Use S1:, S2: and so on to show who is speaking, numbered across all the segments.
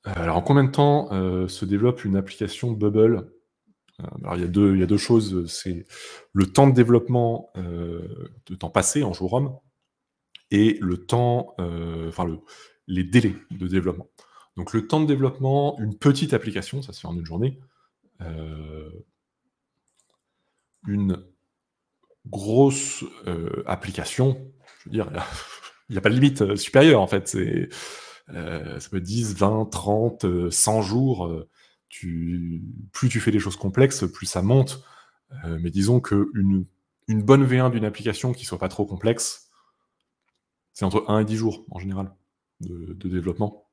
S1: Alors en combien de temps, se développe une application Bubble? Alors il y a deux choses, c'est le temps de développement, de temps passé en jour homme et le temps, enfin les délais de développement. Donc le temps de développement, une petite application, ça se fait en une journée. Heu, une grosse, application, je veux dire, il y a pas de limite, supérieure en fait. Ça peut être 10, 20, 30, 100 jours, tu plus tu fais des choses complexes, plus ça monte. Mais disons qu'une bonne V1 d'une application qui soit pas trop complexe, c'est entre 1 et 10 jours en général de développement.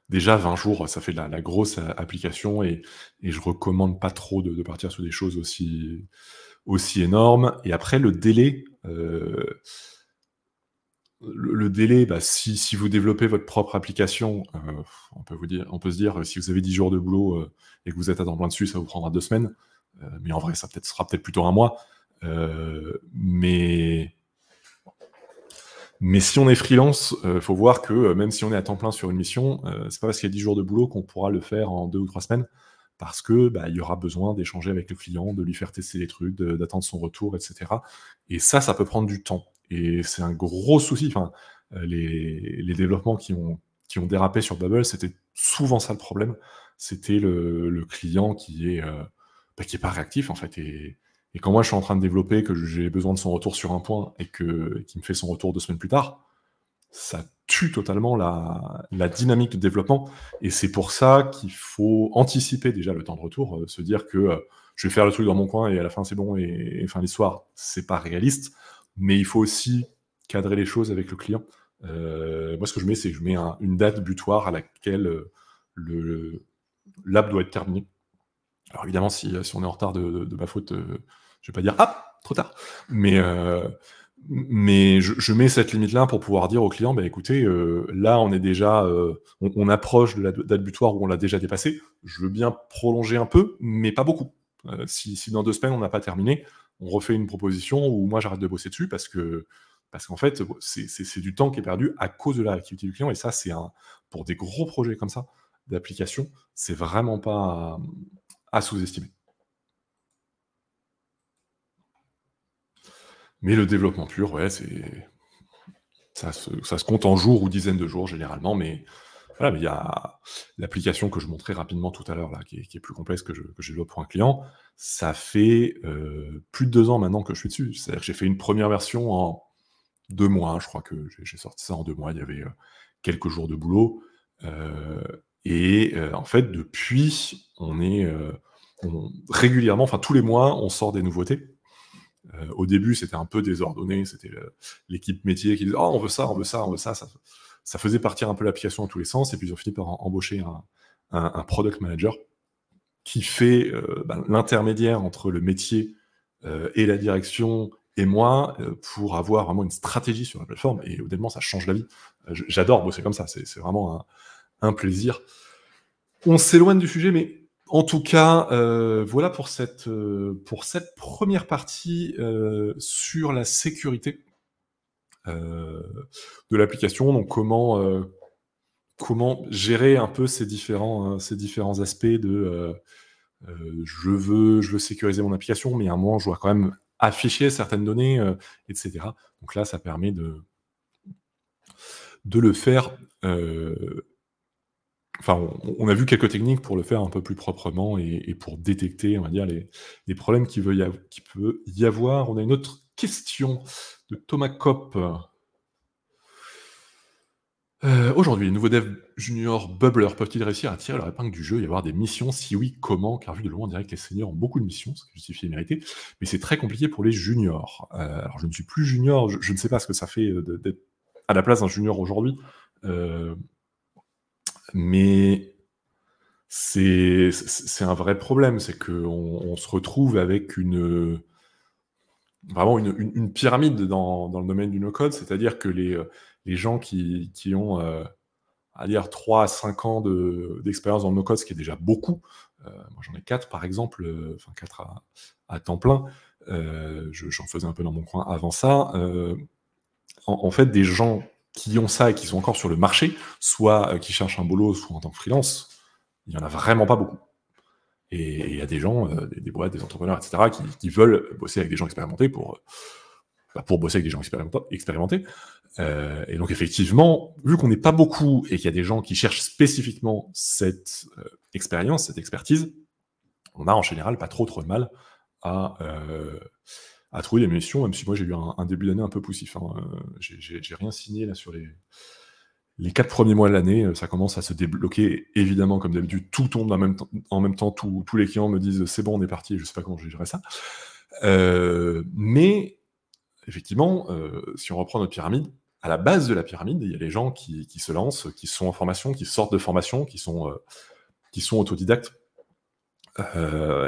S1: Déjà 20 jours, ça fait la grosse application et je recommande pas trop de partir sur des choses aussi énormes. Et après le délai, le délai, bah, si vous développez votre propre application, on peut se dire, si vous avez 10 jours de boulot, et que vous êtes à temps plein dessus, ça vous prendra 2 semaines. Mais en vrai, ça sera peut-être plutôt un mois. Mais si on est freelance, faut voir que, même si on est à temps plein sur une mission, c'est pas parce qu'il y a 10 jours de boulot qu'on pourra le faire en 2 ou 3 semaines. Parce que, bah, il y aura besoin d'échanger avec le client, de lui faire tester les trucs, d'attendre son retour, et cetera. Et ça peut prendre du temps. Et c'est un gros souci. Enfin, les développements qui ont dérapé sur Bubble, c'était souvent ça le problème. C'était le client qui est pas réactif, en fait. Et quand moi je suis en train de développer, que j'ai besoin de son retour sur un point et qu'il me fait son retour 2 semaines plus tard, ça tue totalement la dynamique de développement. Et c'est pour ça qu'il faut anticiper déjà le temps de retour, se dire que je vais faire le truc dans mon coin et à la fin c'est bon et fin l'histoire, c'est pas réaliste. Mais il faut aussi cadrer les choses avec le client. Moi ce que je mets, c'est que je mets une date butoir à laquelle le l'app doit être terminée. Alors évidemment, si on est en retard de ma faute, je vais pas dire: «Ah! Trop tard!» Mais, je mets cette limite-là pour pouvoir dire au client: «Bah écoutez, là on est déjà, on approche de la date butoir où on l'a déjà dépassée. Je veux bien prolonger un peu, mais pas beaucoup. Si dans 2 semaines on n'a pas terminé, on refait une proposition ou moi j'arrête de bosser dessus» parce qu'en fait, c'est du temps qui est perdu à cause de la réactivité du client et ça c'est un pour des gros projets comme ça, d'application, c'est vraiment pas à sous-estimer. Mais le développement pur, ouais, ça se compte en jours ou dizaines de jours généralement, mais voilà, mais il y a l'application que je montrais rapidement tout à l'heure là, qui est plus complexe que je développe pour un client. Ça fait, plus de 2 ans maintenant que je suis dessus. C'est-à-dire que j'ai fait une première version en 2 mois, hein, je crois que j'ai sorti ça en 2 mois. Il y avait, quelques jours de boulot, en fait depuis, régulièrement, enfin tous les mois, on sort des nouveautés. Au début, c'était un peu désordonné, c'était l'équipe métier qui disait: «Oh, on veut ça, on veut ça, on veut ça». Ça faisait partir un peu l'application dans tous les sens et puis ils ont fini par embaucher un product manager qui fait, l'intermédiaire entre le métier, et la direction et moi, pour avoir vraiment une stratégie sur la plateforme et honnêtement, ça change la vie. J'adore bosser comme ça, c'est vraiment un plaisir. On s'éloigne du sujet, mais en tout cas, voilà pour cette première partie, sur la sécurité, de l'application. Donc comment gérer un peu ces différents aspects je veux sécuriser mon application, mais à un moment, je dois quand même afficher certaines données, et cetera. Donc là, ça permet de le faire, enfin, on a vu quelques techniques pour le faire un peu plus proprement et pour détecter, on va dire, les problèmes qu'il peut y avoir. On a une autre question de Thomas Kopp. Aujourd'hui, les nouveaux devs juniors Bubbler peuvent-ils réussir à tirer leur épingle du jeu et avoir des missions? Si oui, comment? Car vu de loin, on dirait que les seniors ont beaucoup de missions, ce qui justifie les mériter, mais c'est très compliqué pour les juniors. Alors je ne suis plus junior, je ne sais pas ce que ça fait, d'être à la place d'un junior aujourd'hui, heu, mais c'est un vrai problème, c'est qu'on se retrouve avec vraiment une pyramide dans le domaine du no-code. C'est-à-dire que les gens qui ont, à dire 3 à 5 ans d'expérience dans le no-code, ce qui est déjà beaucoup. Moi j'en ai 4 par exemple, enfin 4 à temps plein. J'en faisais un peu dans mon coin avant ça. En fait, des gens qui ont ça et qui sont encore sur le marché, soit qui cherchent un boulot, soit en tant que freelance, il n'y en a vraiment pas beaucoup. Et il y a des gens, des boîtes, des entrepreneurs, etc., qui veulent bosser avec des gens expérimentés pour bosser avec des gens expérimentés. Et donc, effectivement, vu qu'on n'est pas beaucoup et qu'il y a des gens qui cherchent spécifiquement cette expérience, cette expertise, on a en général pas trop de mal à trouver des missions, même si moi j'ai eu un début d'année un peu poussif. Hein. J'ai rien signé là sur les 4 premiers mois de l'année, ça commence à se débloquer. Évidemment, comme d'habitude, tout tombe en même temps. Tous les clients me disent « c'est bon, on est parti », je sais pas comment je vais gérer ça. Mais, effectivement, si on reprend notre pyramide, à la base de la pyramide, il y a les gens qui se lancent, qui sont en formation, qui sortent de formation, qui sont autodidactes,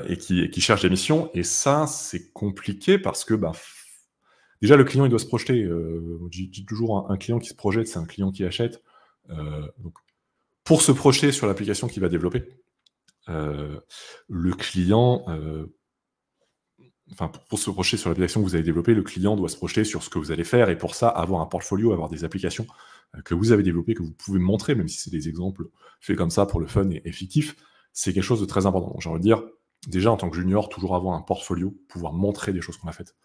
S1: et qui cherchent des missions. Et ça, c'est compliqué parce que, déjà, le client, il doit se projeter. Je dis toujours, un client qui se projette, c'est un client qui achète. Donc, pour se projeter sur l'application qu'il va développer, le client... pour se projeter sur l'application que vous avez développée, le client doit se projeter sur ce que vous allez faire, et pour ça, avoir un portfolio, avoir des applications que vous avez développées, que vous pouvez montrer, même si c'est des exemples faits comme ça pour le fun et fictifs, c'est quelque chose de très important. Donc, j'ai envie de dire, déjà, en tant que junior, toujours avoir un portfolio, pouvoir montrer des choses qu'on a faites.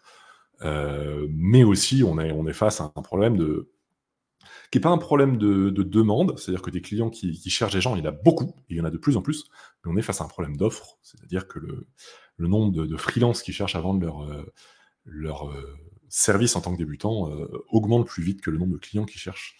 S1: Mais aussi, on est face à un problème qui n'est pas un problème de demande, c'est-à-dire que des clients qui cherchent des gens, il y en a beaucoup, et il y en a de plus en plus, mais on est face à un problème d'offre, c'est-à-dire que le nombre de freelances qui cherchent à vendre leur service en tant que débutant augmente plus vite que le nombre de clients qui cherchent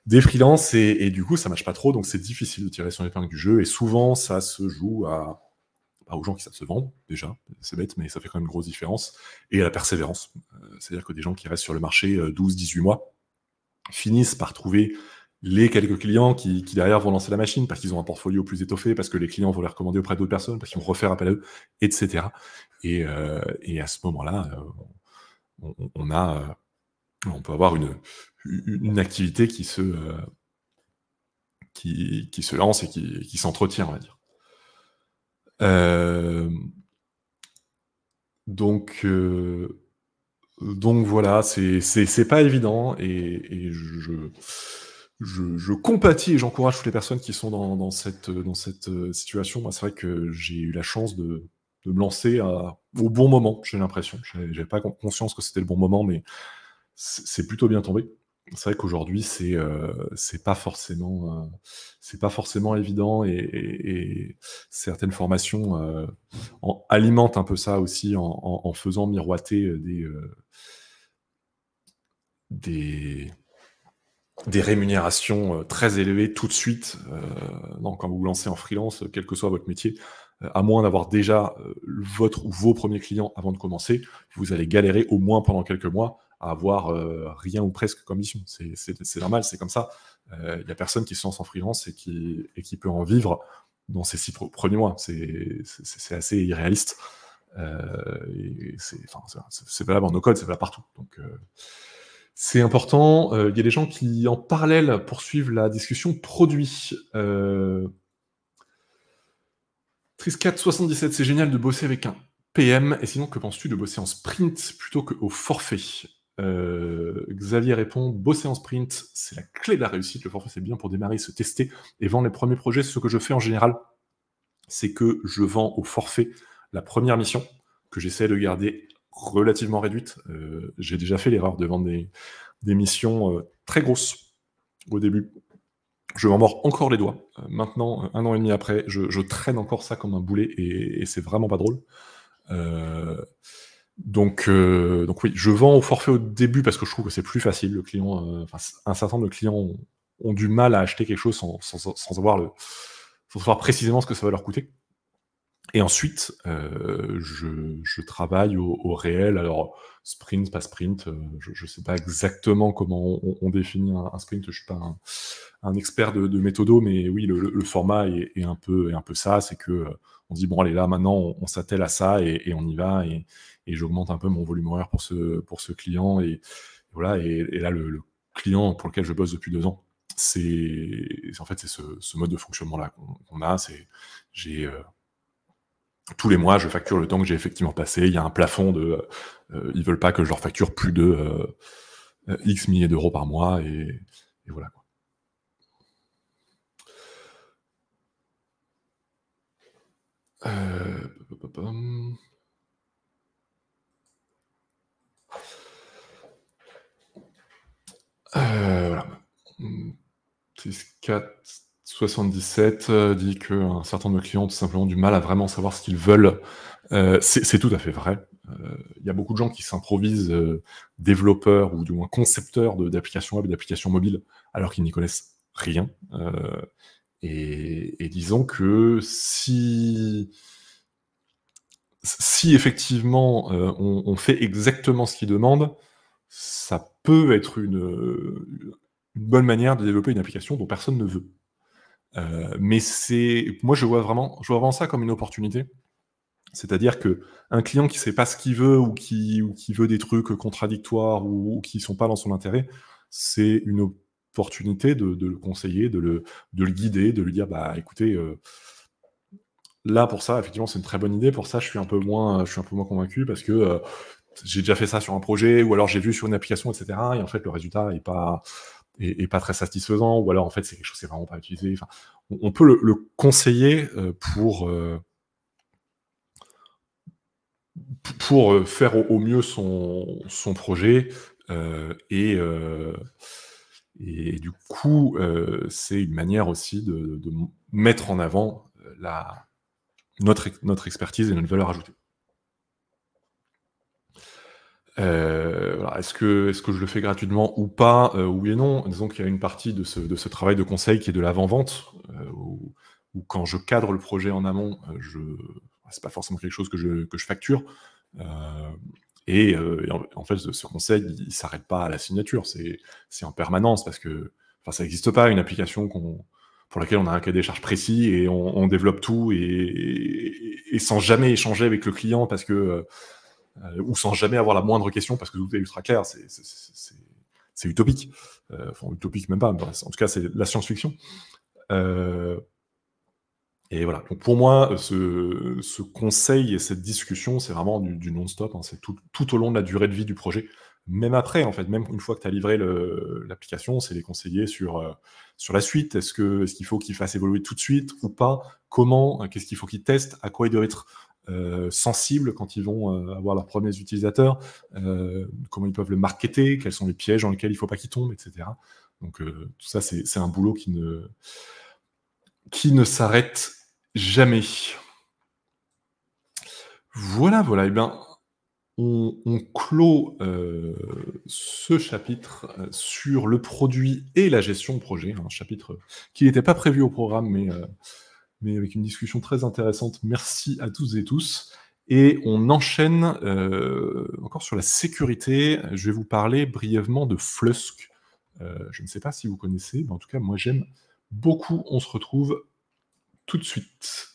S1: des freelances, et du coup, ça ne marche pas trop, donc c'est difficile de tirer son épingle du jeu, et souvent, ça se joue aux gens qui savent se vendre, déjà, c'est bête, mais ça fait quand même une grosse différence, et à la persévérance. C'est-à-dire que des gens qui restent sur le marché 12-18 mois finissent par trouver les quelques clients qui derrière vont lancer la machine, parce qu'ils ont un portfolio plus étoffé, parce que les clients vont les recommander auprès d'autres personnes, parce qu'ils vont refaire appel à eux, etc. Et à ce moment-là, on peut avoir une activité qui se lance et qui s'entretient, on va dire. Donc voilà, c'est pas évident, et je compatis et j'encourage toutes les personnes qui sont dans cette situation. Moi, c'est vrai que j'ai eu la chance de me lancer au bon moment, j'ai l'impression. J'avais pas conscience que c'était le bon moment, mais c'est plutôt bien tombé. C'est vrai qu'aujourd'hui, c'est pas forcément évident, et certaines formations alimentent un peu ça aussi en faisant miroiter des rémunérations très élevées tout de suite. Quand vous vous lancez en freelance, quel que soit votre métier, à moins d'avoir déjà votre ou vos premiers clients avant de commencer, vous allez galérer au moins pendant quelques mois à avoir rien ou presque comme mission. C'est normal, c'est comme ça. Il n'y a personne qui se lance en freelance et qui peut en vivre dans ces 6 premiers mois. C'est assez irréaliste. Et c'est valable en no-code, c'est valable partout. Donc, c'est important. Il y a des gens qui, en parallèle, poursuivent la discussion produit. Triscat77, c'est génial de bosser avec un PM, et sinon, que penses-tu de bosser en sprint plutôt qu'au forfait? Xavier répond, bosser en sprint, c'est la clé de la réussite. Le forfait, c'est bien pour démarrer, se tester et vendre les premiers projets. Ce que je fais en général, c'est que je vends au forfait la première mission, que j'essaie de garder relativement réduite. J'ai déjà fait l'erreur de vendre des missions très grosses au début. Je m'en mords encore les doigts. Maintenant, 1 an et demi après, je traîne encore ça comme un boulet, et c'est vraiment pas drôle. Donc oui, je vends au forfait au début parce que je trouve que c'est plus facile. Le client, un certain nombre de clients ont du mal à acheter quelque chose sans savoir précisément ce que ça va leur coûter. Et ensuite, je travaille au réel. Alors, sprint, pas sprint, je sais pas exactement comment on définit un sprint. Je suis pas un expert de méthodo, mais oui, le format est un peu ça. C'est que on dit, bon, allez, là, maintenant, on s'attelle à ça, et on y va, et j'augmente un peu mon volume horaire pour ce client, et voilà. Et là, le client pour lequel je bosse depuis 2 ans, en fait, c'est ce mode de fonctionnement-là qu'on a. Tous les mois, je facture le temps que j'ai effectivement passé. Il y a un plafond ils veulent pas que je leur facture plus de X milliers d'euros par mois, et voilà, quoi. Voilà. 477 dit qu'un certain nombre de clients ont tout simplement du mal à vraiment savoir ce qu'ils veulent. C'est tout à fait vrai. Il y a beaucoup de gens qui s'improvisent développeurs ou du moins concepteurs d'applications web et d'applications mobiles alors qu'ils n'y connaissent rien. Et disons que si effectivement on fait exactement ce qu'ils demandent, ça peut être une bonne manière de développer une application dont personne ne veut. Mais moi je vois vraiment ça comme une opportunité. C'est-à-dire qu'un client qui sait pas ce qu'il veut ou qui veut des trucs contradictoires ou qui sont pas dans son intérêt, c'est une opportunité de le conseiller, de le guider, de lui dire: «Bah, écoutez, là, pour ça, effectivement, c'est une très bonne idée. Pour ça, je suis un peu moins convaincu parce que, j'ai déjà fait ça sur un projet, ou alors j'ai vu sur une application, et cetera, et en fait, le résultat est pas très satisfaisant, ou alors, en fait, c'est quelque chose qui est vraiment pas utilisé». Enfin, on peut le conseiller, pour faire au mieux son projet, et du coup, c'est une manière aussi de mettre en avant, notre expertise et notre valeur ajoutée. Voilà. Est-ce que je le fais gratuitement ou pas? Oui et non. Disons qu'il y a une partie de ce travail de conseil qui est de l'avant-vente, où quand je cadre le projet en amont, c'est pas forcément quelque chose que je facture. Heu et en fait, ce conseil, il s'arrête pas à la signature, c'est en permanence, parce que, enfin, ça n'existe pas une application pour laquelle on a un cahier des charges précis et on développe tout, et sans jamais échanger avec le client, parce que, ou sans jamais avoir la moindre question parce que tout est ultra clair. C'est utopique. Enfin, utopique même pas, mais en tout cas, c'est de la science-fiction. Heu et voilà. Donc pour moi, ce conseil et cette discussion, c'est vraiment du non-stop, hein. C'est tout au long de la durée de vie du projet. Même après, en fait, même une fois que tu as livré l'application, c'est les conseiller sur la suite. Est-ce qu'il faut qu'ils fassent évoluer tout de suite ou pas? Comment? Qu'est-ce qu'il faut qu'ils testent? À quoi ils doivent être sensibles quand ils vont avoir leurs premiers utilisateurs? Comment ils peuvent le marketer? Quels sont les pièges dans lesquels il ne faut pas qu'ils tombent, et cetera. Donc tout ça, c'est un boulot qui ne s'arrête jamais. Voilà, voilà. Et bien, on clôt ce chapitre sur le produit et la gestion de projet. Un chapitre qui n'était pas prévu au programme, mais avec une discussion très intéressante. Merci à tous et tous. Et on enchaîne encore sur la sécurité. Je vais vous parler brièvement de Flusk. Je ne sais pas si vous connaissez, mais en tout cas, moi j'aime beaucoup. On se retrouve tout de suite.